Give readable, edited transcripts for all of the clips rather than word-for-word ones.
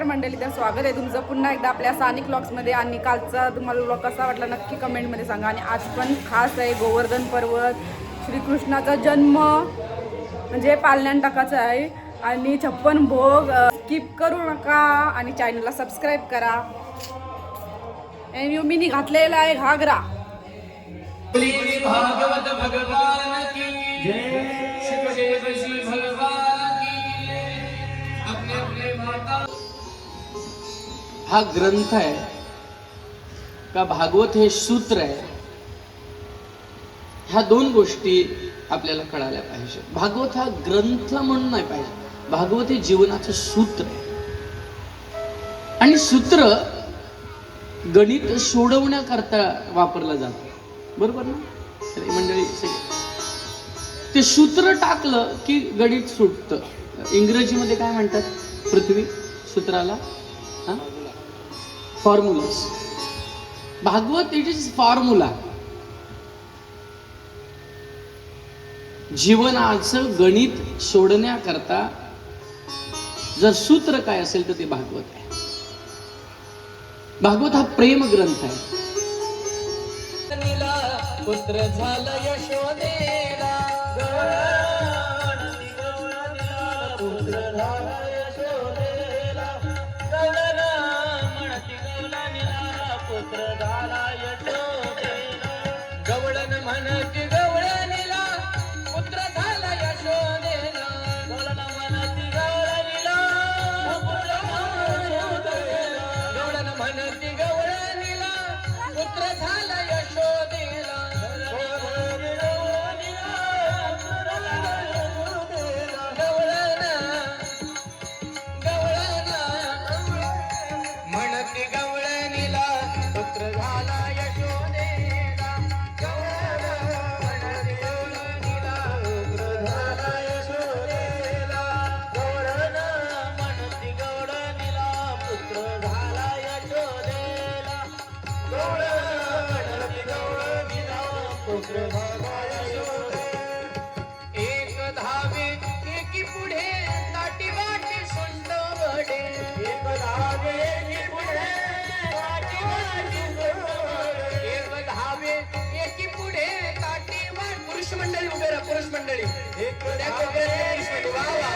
नमस्कार मंडळी, तर स्वागत आहे तुमचं पुन्हा एकदा आपल्या सानिक व्लॉग्समध्ये. आणि कालचा तुम्हाला व्लॉग कसा वाटला नक्की कमेंटमध्ये सांगा. आणि आज पण खास आहे, गोवर्धन पर्वत, श्रीकृष्णाचा जन्म म्हणजे पालण्यान टाकायचं आहे. आणि 56 भोग स्किप करू नका आणि चॅनलला सबस्क्राईब करा. मिनी घातलेला आहे घागरा. भागवत भगवान की जय, सुखदेव जी भगवान की जय. अपने अपने माता. हा ग्रंथ आहे का भागवत हे सूत्र आहे, ह्या दोन गोष्टी आपल्याला कळायला पाहिजे. भागवत हा ग्रंथ म्हणून नाही पाहिजे, भागवत हे जीवनाचं सूत्र आहे. आणि सूत्र गणित सोडवण्याकरता वापरलं जातं, बरोबर ना मंडळी? ते सूत्र टाकलं की गणित सुटतं. इंग्रजीमध्ये काय म्हणतात पृथ्वी सूत्राला? Formulas. Bhagwat it is formula. जीवनाचं गणित सोडण्याकरता जर सूत्र काय असेल तर ते भागवत आहे. भागवत हा प्रेम ग्रंथ आहे. पुत्र झाला यशोदेला, पुत्र झाला यशोदेला, गवळण म्हणती गवळणीला, पुत्र झाला यशोदेला, गवळण म्हणती गवळणीला, पुत्र झाला यशोदेला, गवळण म्हणती गवळणीला, पुत्र झाला यशोदेला, गवळण म्हणती गवळणीला, पुत्र झाला यशोदेला. एक धावे एकी पुढे ताटी वाटी सुंट वडे, एक धावे एकी पुढे ताटी वाटी सुंट वडे, एक धावे एकी पुढे ताटी वाट. पुरुष मंडळी उभे राहा, पुरुष मंडळी. एक ताटी वाटी सुंट वडे,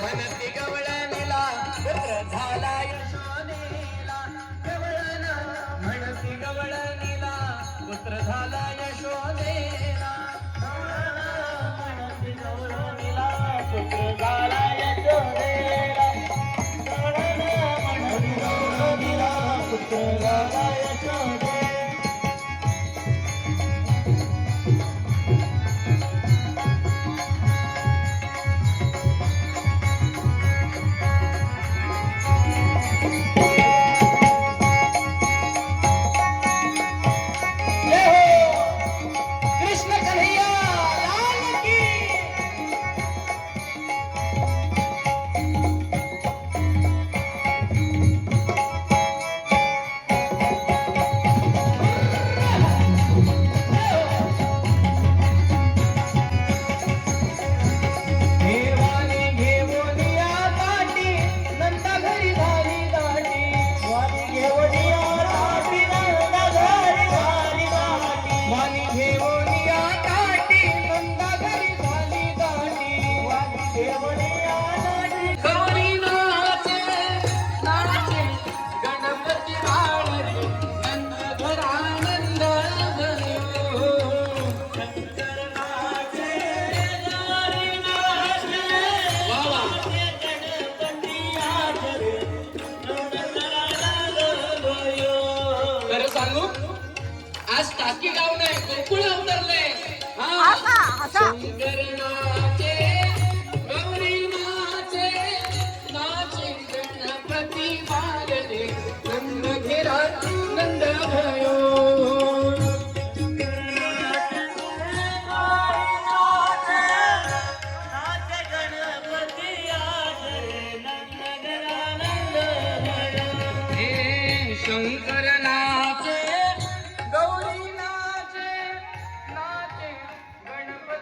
म्हणती गवळणीला, पुत्र झाला यशोदेला, गवळण म्हणती गवळणीला, पुत्र झाला यशोदेला, गवळण म्हणती गवळणीला, पुत्र झाला यशोदेला, गवळण म्हणती गवळणीला, पुत्र झाला यशोदेला. आज टाकी गाव नाही, गोकुळ अवतरले. शंकरनाचे गौरीनाचे, नाचे गणपती बालले, नंद घेरा नंद भयो. शंकरनाचे गौरीनाचे, नाचे गणपती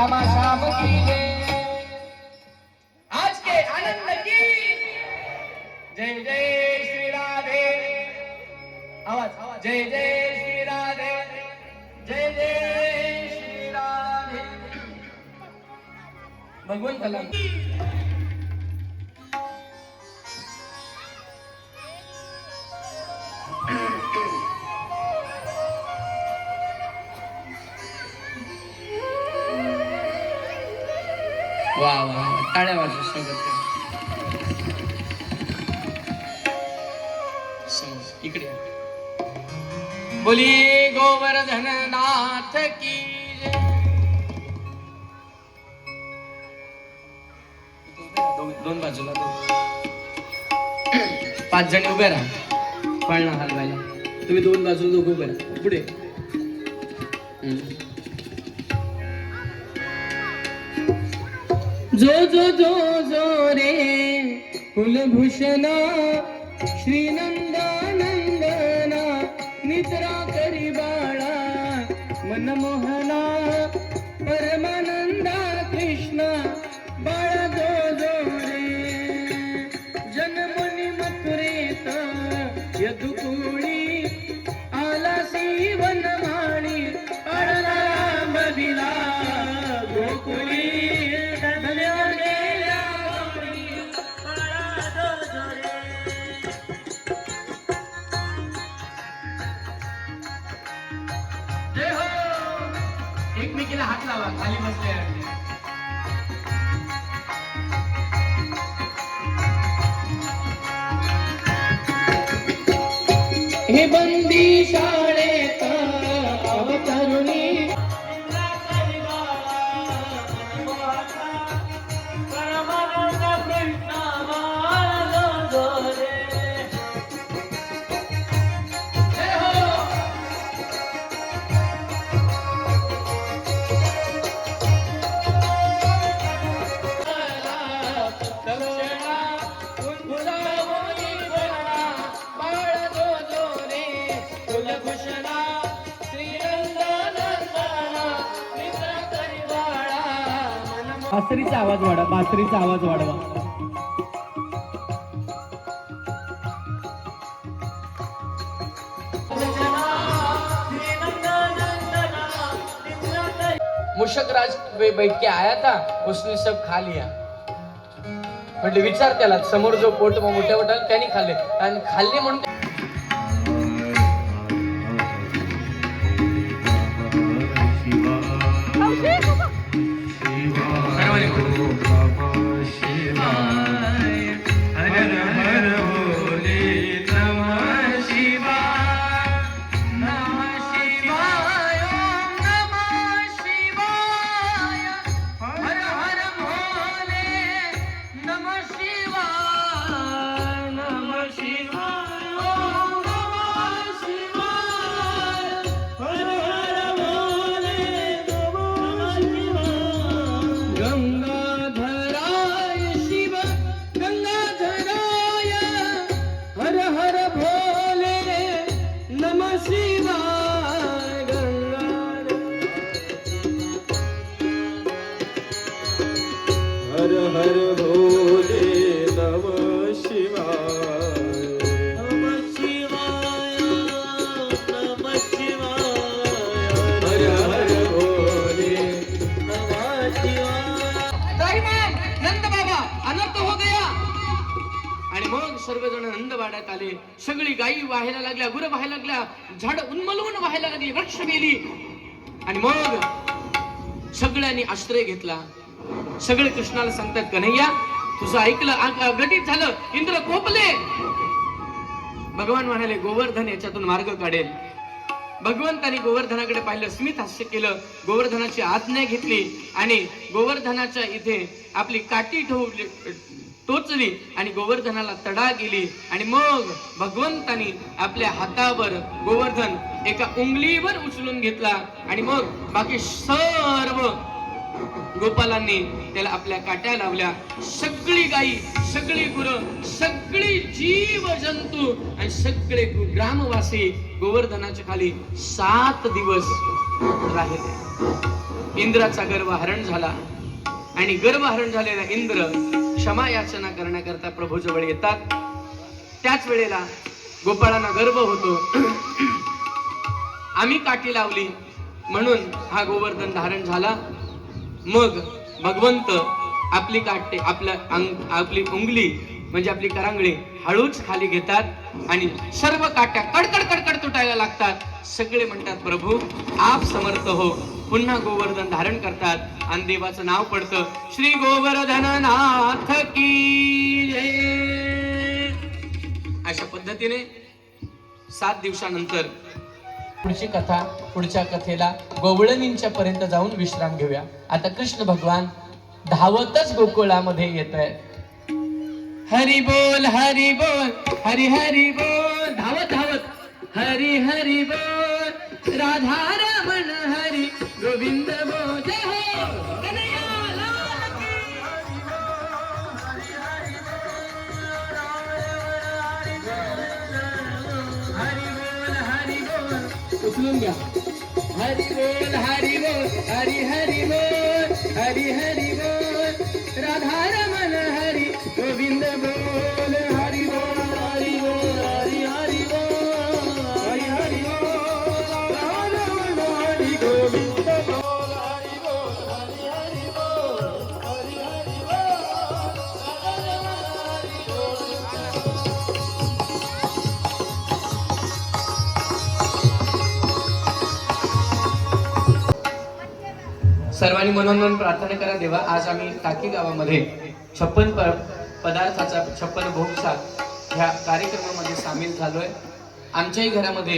श्यामा श्याम की जय। आज के आनंद की जय जय श्री राधे। आवाज जय जय श्री राधे, जय जय श्री राधे। भगवंताला वा वा टाळ्या वाजव स्वागत इकडे बोली गोवर्धन नाथ की जय। दोन बाजूला पाच जणी उभे राहा पळणा हलवायला। तुम्ही दोन बाजूला दोघं उभे राहा पुढे। जो जो जो जो रे कुलभूषणा श्रीनंदानंदना निद्रा करी बाळा मनमोहना परमानंदा कृष्णा बाळा जो जो रे जन्मनी मथुरेत यदुकुळी आला वनमाळी अडला बबिला गोकुळी एकमेकीला हात लावा खाली बसले। हे बंदी शाळेत अवतरुणी बासरीचा आवाज वाढवा, बासरीचा आवाज वाढवा। मुशक राज बैठ के आया था, उसने सब खा लिया। म्हटले विचार त्याला, समोर जो पोट मोठ्या पोटाला त्यांनी खाल्ले आणि खाल्ले म्हणून हर हर भोले नमः शिवाय नमः शिवाय नमः शिवाय हर हर भोले नमः शिवाय। नंद बाबा अनर्थ हो गया। आणि मग सर्वजण नंद वाड्यात आले। सगळी गायी वाहायला लागल्या, गुरं वाहायला लागल्या, झाड उन्मलून वाहायला लागली, वृक्ष गेली। आणि मग सगळ्यांनी आश्रय घेतला। सगळे कृष्णाला सांगतात कन्हैया तुझं ऐकलं, घटित झालं, इंद्र कोपले। भगवान म्हणाले गोवर्धन याच्यातून मार्ग काढेल। भगवंतानी गोवर्धनाकडे पाहिलं, स्मित हास्य केलं, गोवर्धनाची आज्ञा घेतली आणि गोवर्धनाच्या इथे आपली काठी टोचली आणि गोवर्धनाला तडा गेली। आणि मग भगवंतानी आपल्या हातावर गोवर्धन एका उंगलीवर उचलून घेतला आणि मग बाकी सर्व गोपालांनी त्याला आपल्या काट्या लावल्या. सगळी गायी, सगळी गुरं, सगळी जीव जंतू आणि सगळे ग्रामवासी गोवर्धनाच्या खाली 7 दिवस राहिले. इंद्राचा गर्व हरण झाला आणि गर्भहरण झालेला इंद्र क्षमा याचना करण्याकरता प्रभूजवळ येतात. त्याच वेळेला गोपाळांना गर्व होतो. आम्ही काठी लावली म्हणून हा गोवर्धन धारण झाला. मग भगवंत आपली काठी, आपली उंगली म्हणजे आपली करांगळी हळूच खाली घेतात आणि सर्व काट्या कडकड कडकड तुटायला लागतात. सगळे म्हणतात प्रभू आप समर्थ हो. पुन्हा गोवर्धन धारण करतात आणि देवाचं नाव पडतं. श्री गोवर्धननाथ की जय. अशा पद्धतीने 7 दिवसानंतर पुढची कथा, पुढच्या कथेला गोवळणींच्या पर्यंत जाऊन विश्राम घेऊया. आता कृष्ण भगवान धावतच गोकुळामध्ये येत आहेत. हरी बोल हरी बोल, हरी हरी बोल. धावत धावत हरी हरी बोल, राधा रमण हरी गोविंद बोल. जय हो कन्हैया लाल की. हरी बोल हरी बोल. उचलून घ्या. हरी बोल हरी बोल, हरी हरी बोल, हरी हरी बोल, राधा रमण हरी गोविंद बोल. हरी बोल हरी बोल, हरी हरी बोल, हरी हरी बोल, राधा रमण हरी गोविंद बोल. हरी बोल हरी हरी बोल, हरी हरी बोल, राधा रमण हरी गोविंद बोल. सर्वांनी मनोमन प्रार्थना करा देवा. आज आम्ही टाकी गावामध्ये 56 पदार्थाचा 56 भोगचा ह्या कार्यक्रमामध्ये सामील झालोय. आमच्याही घरामध्ये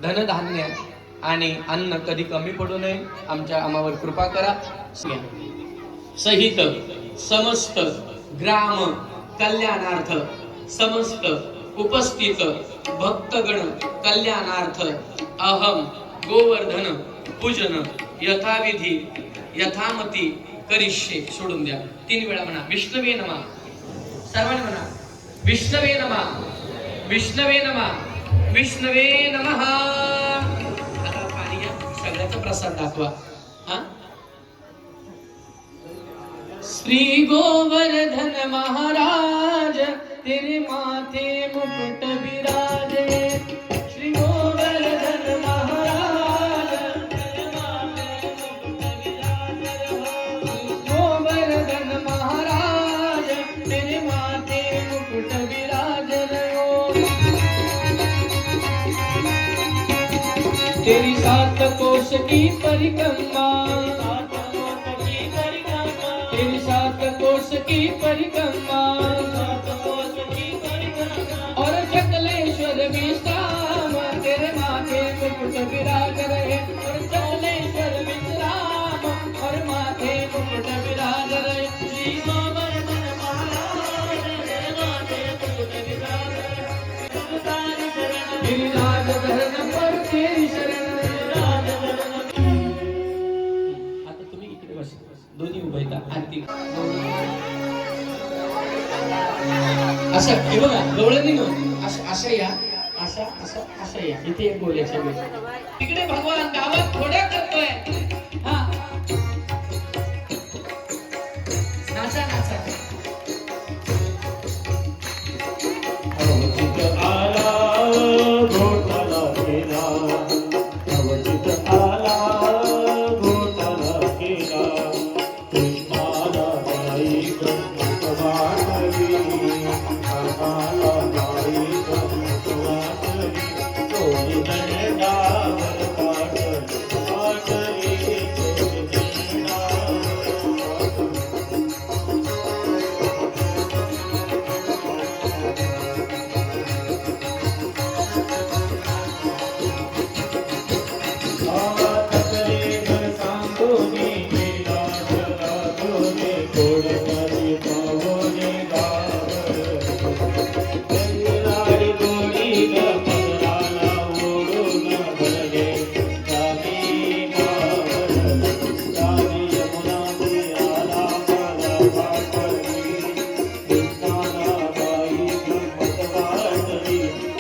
धनधान्य आणि अन्न कधी कमी पडू नये. आमच्या आम्हावर कृपा करा. सहित समस्त ग्राम कल्याणार्थ, समस्त उपस्थित भक्तगण कल्याणार्थ अहम गोवर्धन पूजन यथाविधी यथामती करिष्ये. सोडून द्या. 3 वेळा म्हणा विष्णवे नमा. सर्वांनी म्हणा विष्णवे नमा, विष्णवे नमा, विष्णवे नमः. आता पाणी घ्या. सगळ्याचा प्रसाद दाखवा. हा. श्री गोवर्धन महाराज तेरे माथे मुकुट विराजे. श्री गोवर्धन महाराज तेरे माथे मुकुट विराजे. गोवर्धन महाराज तेरे माथे मुकुट विराजे. तेरी 7 कोश की परिक्रमा, तेरी 7 कोश की परिक्रमा, और चकलेश्वर विश्राम तेरे माथे मुकुट विराज रहे. और चकलेश्वर विश्राम और माथे मुकुट विराज रहे. श्री गोवर्धन महाराज तेरे माथे मुकुट विराज रहे. गिरिराज धरण पर तेरी शरण. आता तुम्ही इकडे बसा. दोन्ही उभे आहेत. आरती असं हे बघा. गवळणी न असं या, असं या. इथे एक बोलायचं तिकडे भगवान गावात थोड्या करतोय. हा नाचा नाचा. अवचित आला घोटाला केला, अवचित आला घोटाला केला. कृष्णाला गाई गंमत वाटली, रामाला गाई गंमत वाटली. दोन्ही दंडावर काढली वाटली.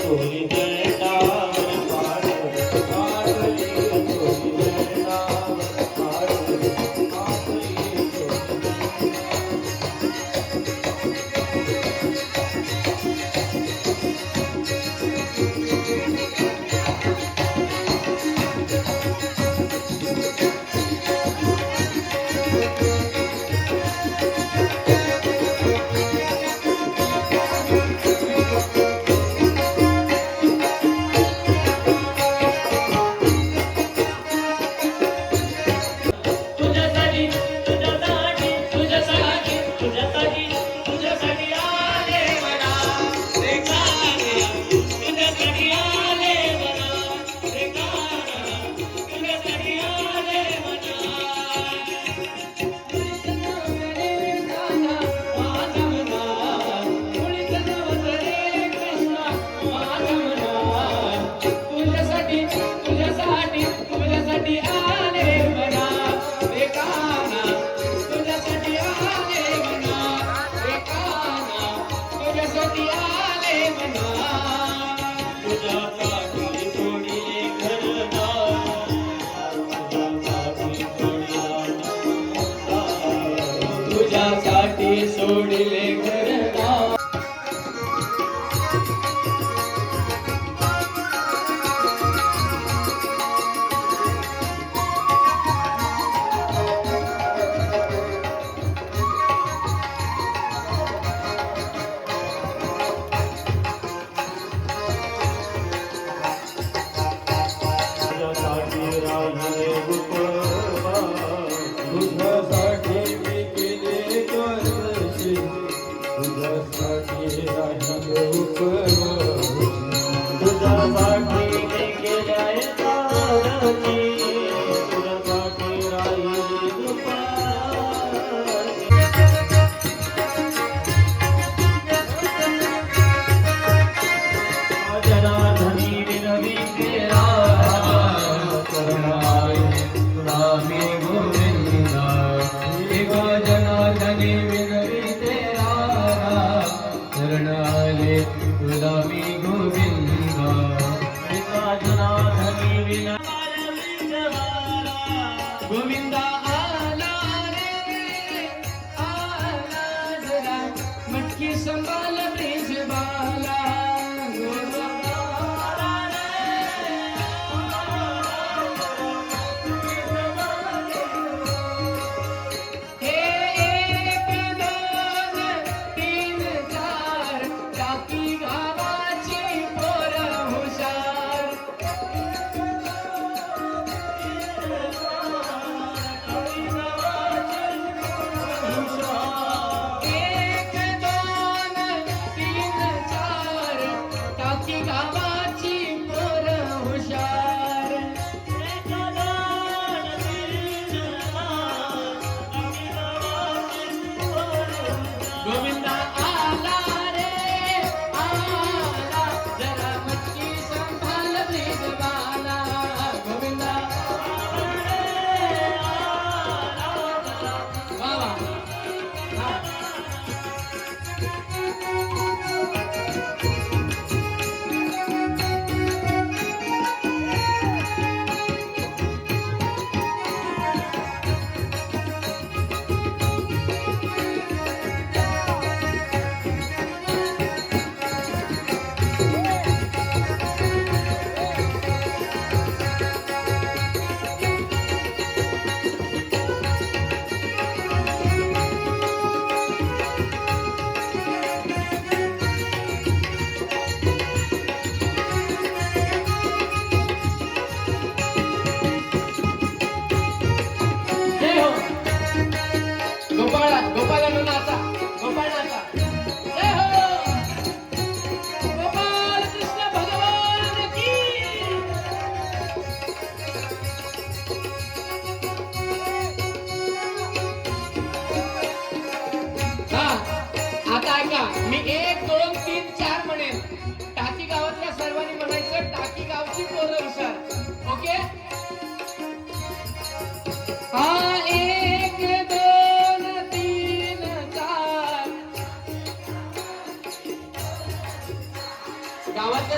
चोरी दंडावर पाडली चोरी दंडावर पाडली तुझ्यासाठी तुझ्यासाठी तुझ्यासाठी तुझ्यासाठी तुझ्यासाठी आले म्हणा रे गाणे तुझ्यासाठी आले म्हणा रे गाणे तुझ्यासाठी आले म्हणा माझा म्हणा मुळीच नवतरे कृष्णा माझा म्हणा तुझ्यासाठी तुझ्यासाठी तुझ्यासाठी आले म्हणा रे काना तुझ्यासाठी आले म्हणा रे काना तुझ्यासाठी आले म्हणा तुझ्यासाठी सोडिले घरदार तुझ्यासाठी सोडिले घरदार तुझ्यासाठी राहिले उपवा तुझ्यासाठी मी केले कर्तशी तुझ्यासाठी राहिले उपवा तुझ्यासाठी मी केल्या तारणी तुझ्यासाठी राहिले उपवा जनार्दनी विनवी तेरा करणाय तुला मी गोविंदा एक जनार्दनी विनवी तेरा करणाय तुला मी गोविंदा एक जनार्दनी विनवी गोविंदा आला रे आला जरा मटकी संभाल ब्रिज बाला गोविंदा आला रे आला जरा मटकी संभाल ब्रिज बाला गोविंदा आला रे आला वा वा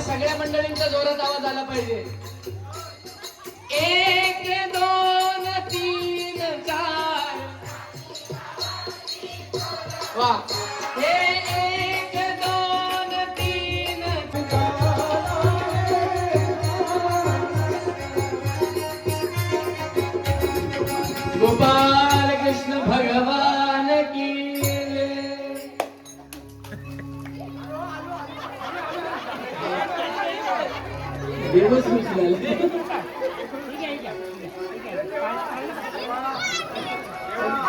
आपल्या सगळ्या मंडळींचा जोरात आवाज आला पाहिजे. 1 2 3 4 वा. हे 1 2 3 गोपाल कृष्ण भगवान की जय. दिवस उचलायला.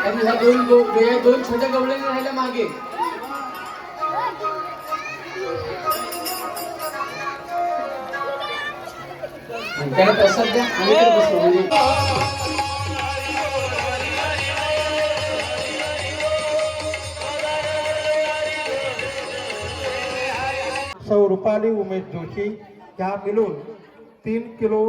आणि ह्या दोन छोट्या गवळ्यांनी राहिल्या मागे. त्याला प्रसाद द्या आणि तर बसू म्हणजे सौ रुपाली उमेश जोशी ह्या मिळून 3 किलो